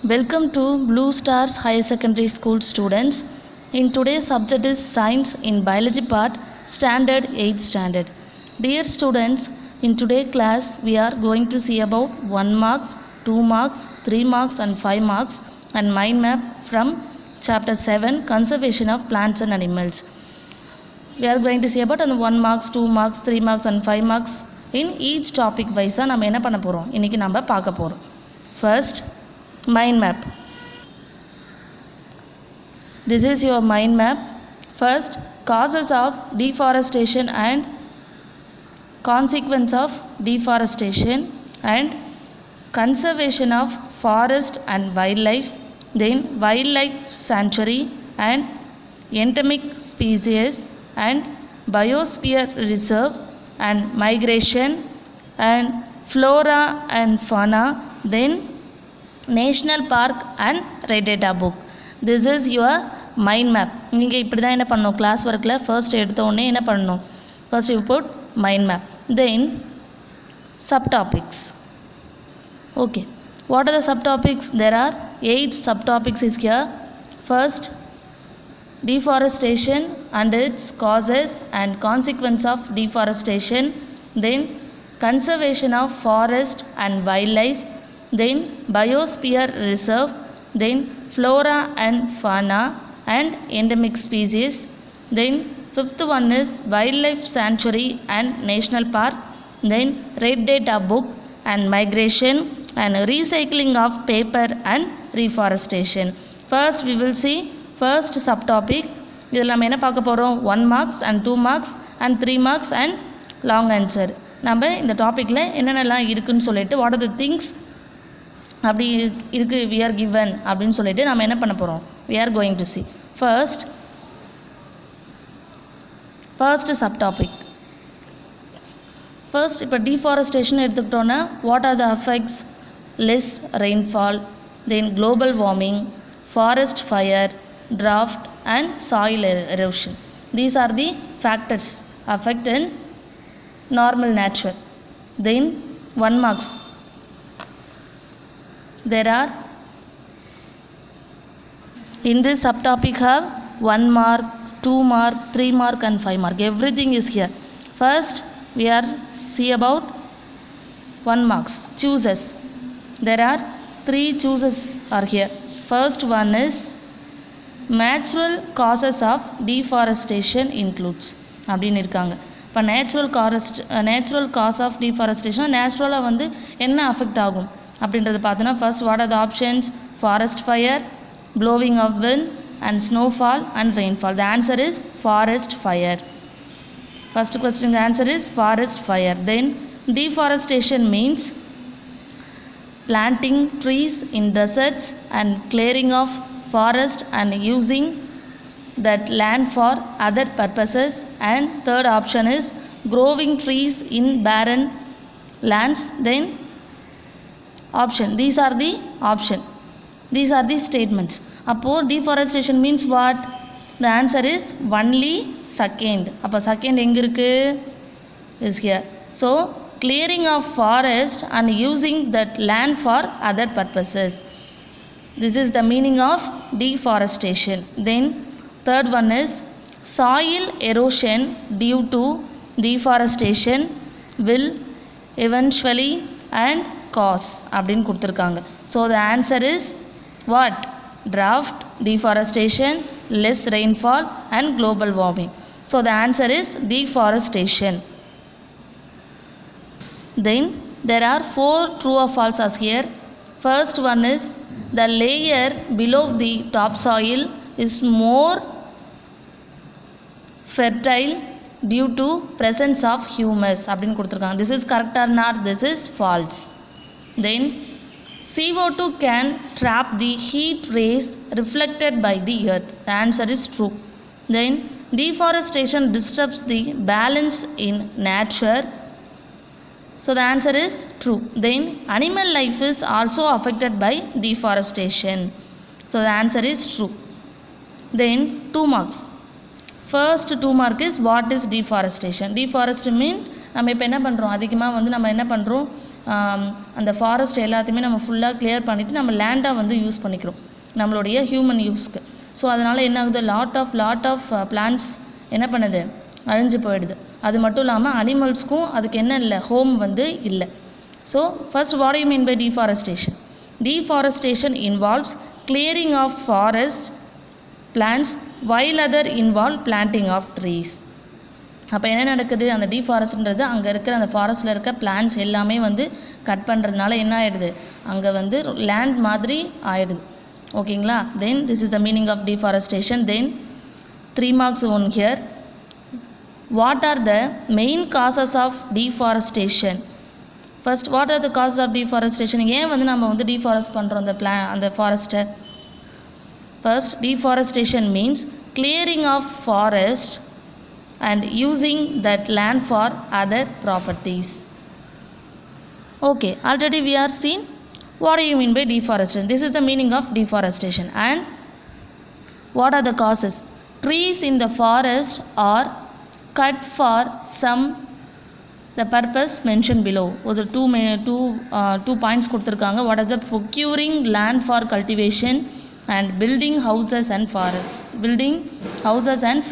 Welcome to Blue Stars Higher Secondary School students. In today's subject is Science in Biology part, Standard 8th Standard. Dear students, in today's class we are going to see about 1 marks, 2 marks, 3 marks and 5 marks and mind map from chapter 7 Conservation of Plants and Animals. We are going to see about 1 marks, 2 marks, 3 marks and 5 marks in each topic wise நம்ம என்ன பண்ண போறோம் இன்னைக்கு நம்ம பார்க்க போறோம். First, mind map. This is your mind map. First, causes of deforestation and consequence of deforestation and conservation of forest and wildlife, then wildlife sanctuary and endemic species and biosphere reserve and migration and flora and fauna, then national park and red data book. This is your mind map. நீங்கள் இப்படி தான் என்ன பண்ணணும் class ஒர்க்கில் first எடுத்த உடனே என்ன பண்ணணும் first you put mind map, then subtopics. Okay, what are the subtopics? There are 8 subtopics is here. First, deforestation and its causes and consequence of deforestation, then conservation of forest and wildlife, then biosphere reserve, then flora and fauna and endemic species, then fifth one is wildlife sanctuary and national park, then red data book and migration and recycling of paper and reforestation. First we will see first subtopic. இதில் நம்ம என்ன பார்க்க போகிறோம் 1 marks and 2 marks and 3 marks and long answer. நம்ம இந்த டாப்பிக்கில் என்னென்னலாம் இருக்குன்னு சொல்லிட்டு what are the things அப்படி இருக்குது we are given அப்படின்னு சொல்லிட்டு நம்ம என்ன பண்ண போகிறோம் we are going to see. First subtopic. First இப்போ deforestation எடுத்துக்கிட்டோன்னா what are the effects? Less rainfall, then global warming, forest fire, drought and soil erosion. These are the factors affect in normal nature. Then 1 marks. There are in this subtopic have 1 mark, 2 mark, 3 mark and 5 mark. Everything is here. First we are see about 1 marks. Chooses. There are 3 chooses are here. First one is natural causes of deforestation includes அப்படின்னு இருக்காங்க. இப்போ natural cos of deforestation நேச்சுரலாக வந்து என்ன affect ஆகும் அப்படின்றது பார்த்தோன்னா first what are the options forest fire, blowing of wind and snowfall and rainfall. The answer is forest fire. First question the answer is forest fire. Then deforestation means planting trees in deserts and clearing of forest and using that land for other purposes. And third option is growing trees in barren lands. Then option, these are the option, these are the statements. அப்போ deforestation means what? The answer is only second. அப்போ second எங்க இருக்கு is here. So clearing of forest and using that land for other purposes. This is the meaning of deforestation. Then third one is soil erosion due to deforestation will eventually and cause அப்படின்னு கொடுத்துருக்காங்க. So the answer is what? Drought, deforestation, less rainfall and global warming. So the answer is deforestation. Then there are 4 true or false as here. First one is the layer below the topsoil is more fertile due to presence of humus அப்படின்னு கொடுத்துருக்காங்க. This is correct or not? This is false. Then CO2 can trap the heat rays reflected by the earth. The answer is true. Then deforestation disturbs the balance in nature. So the answer is true. Then animal life is also affected by deforestation. So the answer is true. Then 2 marks. First 2 mark is what is deforestation? Deforestation mean நம்ம இப்போ என்ன பண்ணுறோம் அதிகமாக வந்து நம்ம என்ன பண்ணுறோம் அந்த ஃபாரஸ்ட் எல்லாத்தையுமே நம்ம ஃபுல்லாக கிளியர் பண்ணிவிட்டு நம்ம லேண்டாக வந்து யூஸ் பண்ணிக்கிறோம் நம்மளுடைய ஹியூமன் யூஸ்க்கு. ஸோ அதனால் என்ன ஆகுது, லாட் ஆஃப் பிளான்ட்ஸ் என்ன பண்ணுது, அழிஞ்சு போயிடுது. அது மட்டும் இல்லாமல் அனிமல்ஸ்க்கும் அதுக்கு என்ன இல்லை, ஹோம் வந்து இல்லை. So first what you mean by deforestation? Deforestation involves clearing of forest plants while other involve planting of trees. அப்போ என்ன நடக்குது, அந்த டீஃபாரஸ்ட்ன்றது அங்கே இருக்கிற அந்த ஃபாரஸ்ட்டில் இருக்க பிளான்ஸ் எல்லாமே வந்து கட் பண்ணுறதுனால என்ன ஆகிடுது, அங்கே வந்து லேண்ட் மாதிரி ஆகிடுது. ஓகேங்களா? Then this is the meaning of deforestation. Then 3 marks on here. What are the main causes of deforestation? First, what are the causes of deforestation? ஏன் வந்து நம்ம வந்து deforest பண்ணுறோம் அந்த ஃபாரஸ்ட்டை? First, deforestation means clearing of forest and using that land for other properties. Okay, already we are seen what do you mean by deforestation. This is the meaning of deforestation. And what are the causes? Trees in the forest are cut for some the purpose mentioned below. ஒரு two points கொடுத்துருக்காங்க. What is the procuring land for cultivation and building houses and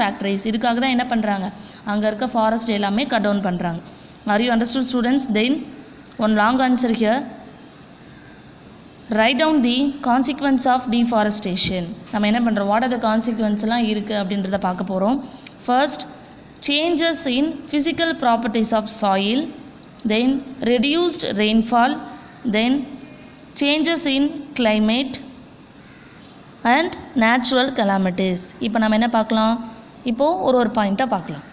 factories. இதுக்காக தான் என்ன பண்ணுறாங்க, அங்கே இருக்க forest எல்லாமே cut down பண்ணுறாங்க. Are you understood students? Then one long answer here. Write down the consequence of deforestation. நம்ம என்ன பண்ணுறோம், வாட் ஆர் த கான்சிக்வன்ஸ்லாம் இருக்குது அப்படின்றத பார்க்க போகிறோம். First, changes in physical properties of soil, then reduced rainfall, then changes in climate and natural calamities. இப்போ நம்ம என்ன பார்க்கலாம், இப்போது ஒரு பாயிண்ட்டாக பார்க்கலாம்.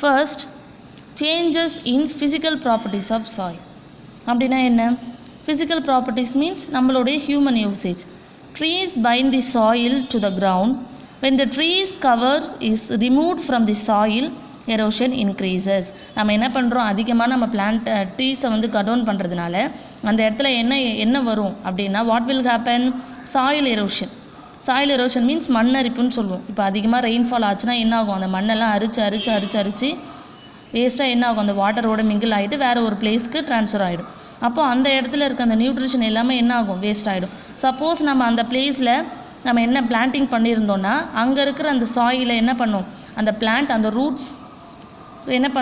First, changes in physical properties of soil. அப்படின்னா என்ன, physical properties means நம்மளுடைய human usage. Trees bind the soil to the ground. When the trees cover is removed from the soil, erosion increases. நம்ம என்ன பண்ணுறோம், அதிகமாக நம்ம ட்ரீஸை வந்து கட் டவுன் பண்ணுறதுனால அந்த இடத்துல என்ன வரும் அப்படின்னா, what will happen, soil erosion. Soil erosion means மண்ணரிப்புன்னு சொல்லுவோம். இப்போ அதிகமாக ரெயின்ஃபால் ஆச்சுன்னா என்ன ஆகும், அந்த மண்ணெல்லாம் அரிச்சு வேஸ்ட்டாக என்ன ஆகும், அந்த வாட்டரோட மிங்கிள் ஆகிட்டு வேறு ஒரு பிளேஸ்க்கு ட்ரான்ஸ்ஃபர் ஆகிடும். அப்போது அந்த இடத்துல இருக்க அந்த நியூட்ரிஷன் எல்லாமே என்ன ஆகும், வேஸ்ட் ஆகிடும். சப்போஸ் நம்ம அந்த பிளேஸில் நம்ம என்ன பிளான்டிங் பண்ணியிருந்தோன்னா அங்கே இருக்கிற அந்த சாயிலை என்ன பண்ணும், அந்த பிளான்ட் அந்த ரூட்ஸ்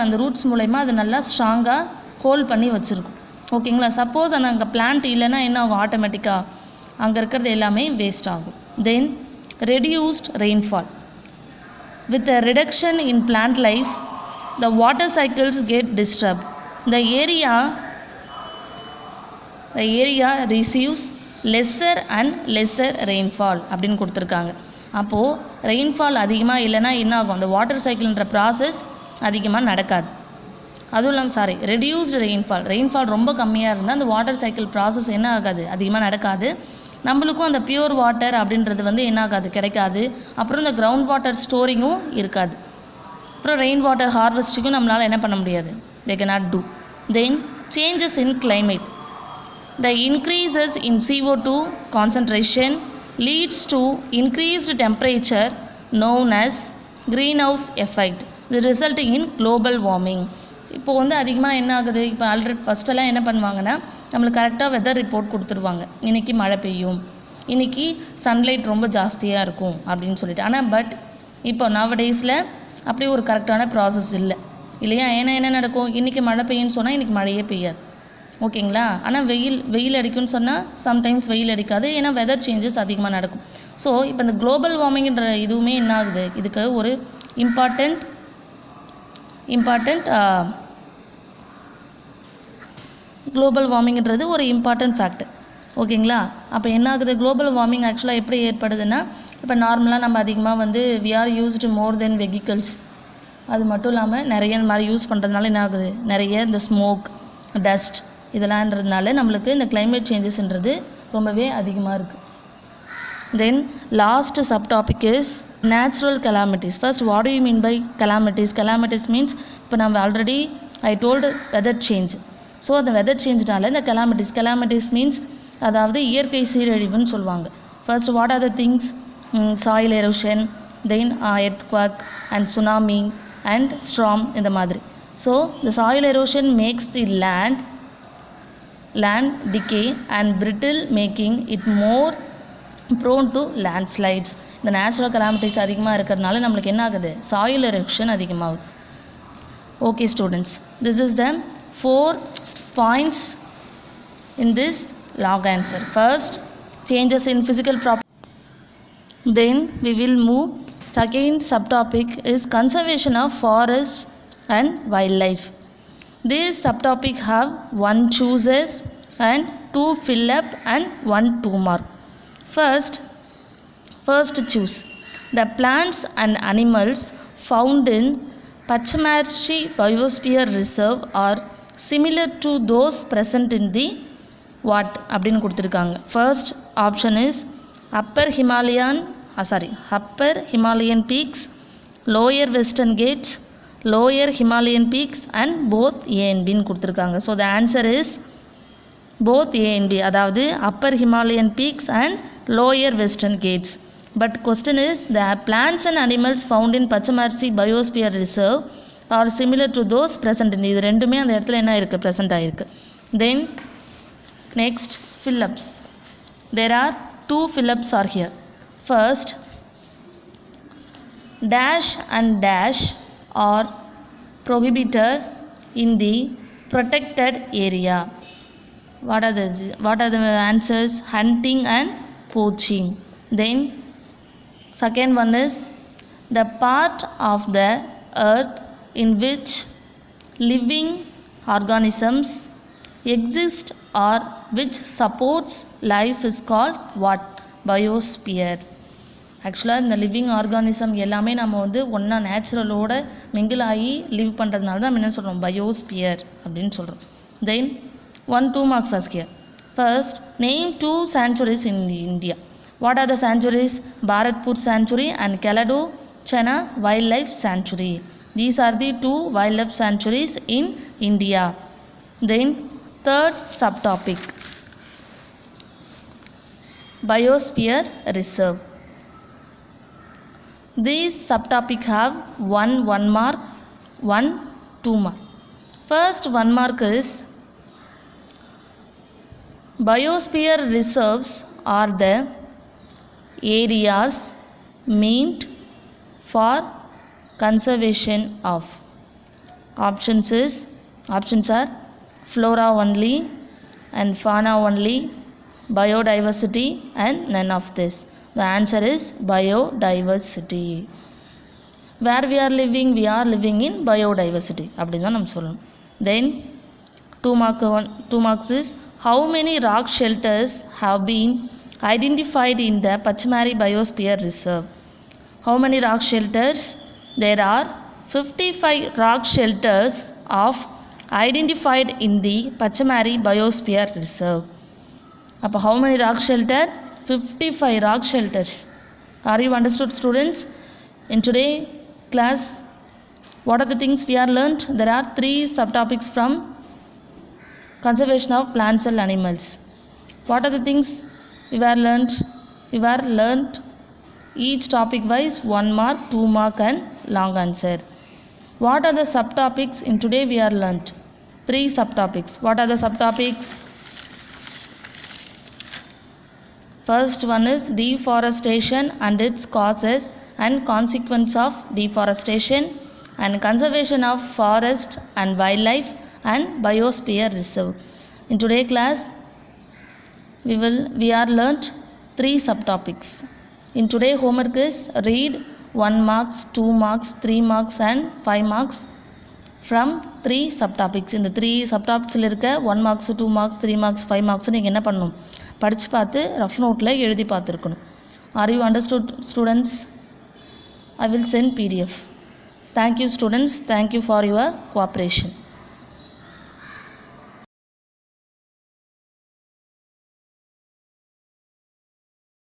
அந்த ரூட்ஸ் மூலயமா அது நல்லா ஸ்ட்ராங்காக ஹோல்ட் பண்ணி வச்சுருக்கும். ஓகேங்களா? சப்போஸ் அந்த அங்கே பிளான்ட் இல்லைன்னா என்ன ஆகும், ஆட்டோமேட்டிக்காக அங்கே இருக்கிறது எல்லாமே வேஸ்ட் ஆகும். Then reduced rainfall. With a reduction in plant life, the water cycles get disturbed. The area receives lesser and lesser rainfall அப்படின்னு கொடுத்துருக்காங்க. அப்போது ரெயின்ஃபால் அதிகமாக இல்லைன்னா என்ன ஆகும், அந்த வாட்டர் சைக்கிள்ன்ற ப்ராசஸ் அதிகமாக நடக்காது. அதுவும் இல்லாமல் ரெடியூஸ்டு ரெயின்ஃபால் ரொம்ப கம்மியாக இருந்தால் அந்த வாட்டர் சைக்கிள் ப்ராசஸ் என்ன ஆகாது, அதிகமாக நடக்காது. நம்மளுக்கும் அந்த பியூர் வாட்டர் அப்படின்றது வந்து என்ன ஆகாது, கிடைக்காது. அப்புறம் இந்த கிரவுண்ட் வாட்டர் ஸ்டோரிங்கும் இருக்காது. அப்புறம் ரெயின் வாட்டர் ஹார்வெஸ்டிங்கும் நம்மளால் என்ன பண்ண முடியாது, they cannot do. Then changes in climate. The increases in CO2 concentration leads to increased temperature known as greenhouse effect, resulting in global warming. இப்போ வந்து அதிகமாக என்ன ஆகுது, இப்போ ஆல்ரெடி ஃபஸ்ட்டெல்லாம் என்ன பண்ணுவாங்கன்னா நம்மளுக்கு கரெக்டாக வெதர் ரிப்போர்ட் கொடுத்துருவாங்க, இன்றைக்கி மழை பெய்யும், இன்றைக்கி சன்லைட் ரொம்ப ஜாஸ்தியாக இருக்கும் அப்படின்னு சொல்லிட்டு. ஆனால் பட் இப்போ நவடேஸில் அப்படி ஒரு கரெக்டான ப்ராசஸ் இல்லையா? ஏன்னா என்ன நடக்கும், இன்றைக்கி மழை பெய்யுன்னு சொன்னால் இன்றைக்கி மழையே பெய்யாது. ஓகேங்களா? ஆனால் வெயில் அடிக்கும்னு சொன்னால் சம்டைம்ஸ் வெயில் அடிக்காது, ஏன்னா வெதர் சேஞ்சஸ் அதிகமாக நடக்கும். ஸோ இப்போ இந்த குளோபல் வார்மிங்ன்ற இதுவுமே என்ன ஆகுது, இதுக்கு ஒரு இம்பார்ட்டண்ட் குளோபல் வார்மிங்கிறது ஒரு இம்பார்ட்டண்ட் ஃபேக்டர். ஓகேங்களா? அப்போ என்ன ஆகுது, குளோபல் வார்மிங் ஆக்சுவலாக எப்படி ஏற்படுதுன்னா, இப்போ நார்மலாக நம்ம அதிகமாக வந்து we are used more then vehicles, அது மட்டும் இல்லாமல் நிறைய இந்த மாதிரி யூஸ் பண்ணுறதுனால என்ன ஆகுது, நிறைய இந்த ஸ்மோக், டஸ்ட் இதெல்லாம்ன்றதுனால நம்மளுக்கு இந்த climate changesன்றது ரொம்பவே அதிகமாக இருக்குது. Then last subtopic is natural calamities. First what do you mean by calamities means இப்போ நம்ம already I told weather change. So அந்த வெதர் சேஞ்ச்னால இந்த calamities மீன்ஸ் அதாவது இயற்கை சீரழிவுன்னு சொல்லுவாங்க. First what are the things, soil erosion, then earthquake and tsunami and storm இந்த மாதிரி. So the soil erosion makes the land land decay and brittle, making it more prone to landslides. இந்த natural calamities அதிகமாக இருக்கிறதுனால நம்மளுக்கு என்ன ஆகுது, soil erosion அதிகமாகுது. Okay students, this is the 4 points in this log answer. First, changes in physical properties. Then we will move. Second subtopic is conservation of forests and wildlife. This subtopic have 1 chooses and 2 fill up and 1 2 mark. First choose. The plants and animals found in Pachmarhi Biosphere Reserve are similar to those present in the what அப்படின்னு கொடுத்துருக்காங்க. First option is upper Himalayan peaks, lower western Ghats, lower Himalayan peaks and both A and B ன்னு கொடுத்துருக்காங்க. So the answer is both A and B, அதாவது upper Himalayan peaks and lower western Ghats. But question is the plants and animals found in Pachmarhi Biosphere Reserve are similar to those present in. இது ரெண்டுமே அந்த இடத்துல என்ன இருக்கு, present ஆயிருக்கு. Then next fill-ups. There are 2 fill-ups are here. First, dash and dash are prohibited in the protected area. What are the answers? Hunting and poaching. Then second one is the part of the earth in which living organisms exist or which supports life is called what? Biosphere. ஆக்சுவலாக இந்த living organism எல்லாமே நம்ம வந்து ஒன்றா நேச்சுரலோட mingle ஆகி live பண்ணுறதுனால தான் நம்ம என்ன சொல்கிறோம், பயோஸ்பியர் அப்படின்னு சொல்கிறோம். தென் 1 2 marks are here. First, name 2 sanctuaries in India. What are the sanctuaries? Bharatpur Sanctuary and Keladu Chana Wildlife Sanctuary. These are the 2 wildlife sanctuaries in India. Then third subtopic, Biosphere Reserve. These subtopic have 1 mark, 1 2 mark. First 1 mark is Biosphere reserves are the areas meant for conservation of. Options are flora only and fauna only, biodiversity and none of this. The answer is biodiversity. Where we are living in biodiversity அப்படின்னு தான் நம்ம சொல்லணும். Then 2 marks is how many rock shelters have been identified in the Pachmarhi Biosphere Reserve? How many rock shelters? There are 55 rock shelters of identified in the Pachmarhi Biosphere Reserve. அப்போ how many rock shelter? 55 rock shelters. Are you understood, students? In today's class, what are the things we are learnt? There are 3 subtopics from conservation of plants and animals. What are the things we were learnt? We were learnt each topic wise 1 mark, 2 mark and long answer. What are the subtopics in today we are learnt? 3 subtopics. What are the subtopics? First one is deforestation and its causes and consequence of deforestation, and conservation of forest and wildlife and biosphere reserve. In today's class, we are learnt 3 subtopics. In today's homework is read 1 marks, 2 marks, 3 marks and 5 marks from 3 subtopics. இந்த 3 subtopicsல இருக்க 1 marks, 2 marks, 3 marks, 5 marks நீங்கள் என்ன பண்ணணும், படித்து பார்த்து rough நோட்டில் எழுதி பார்த்துருக்கணும். Are you understood, students? I will send PDF. Thank you, students. Thank you for your cooperation.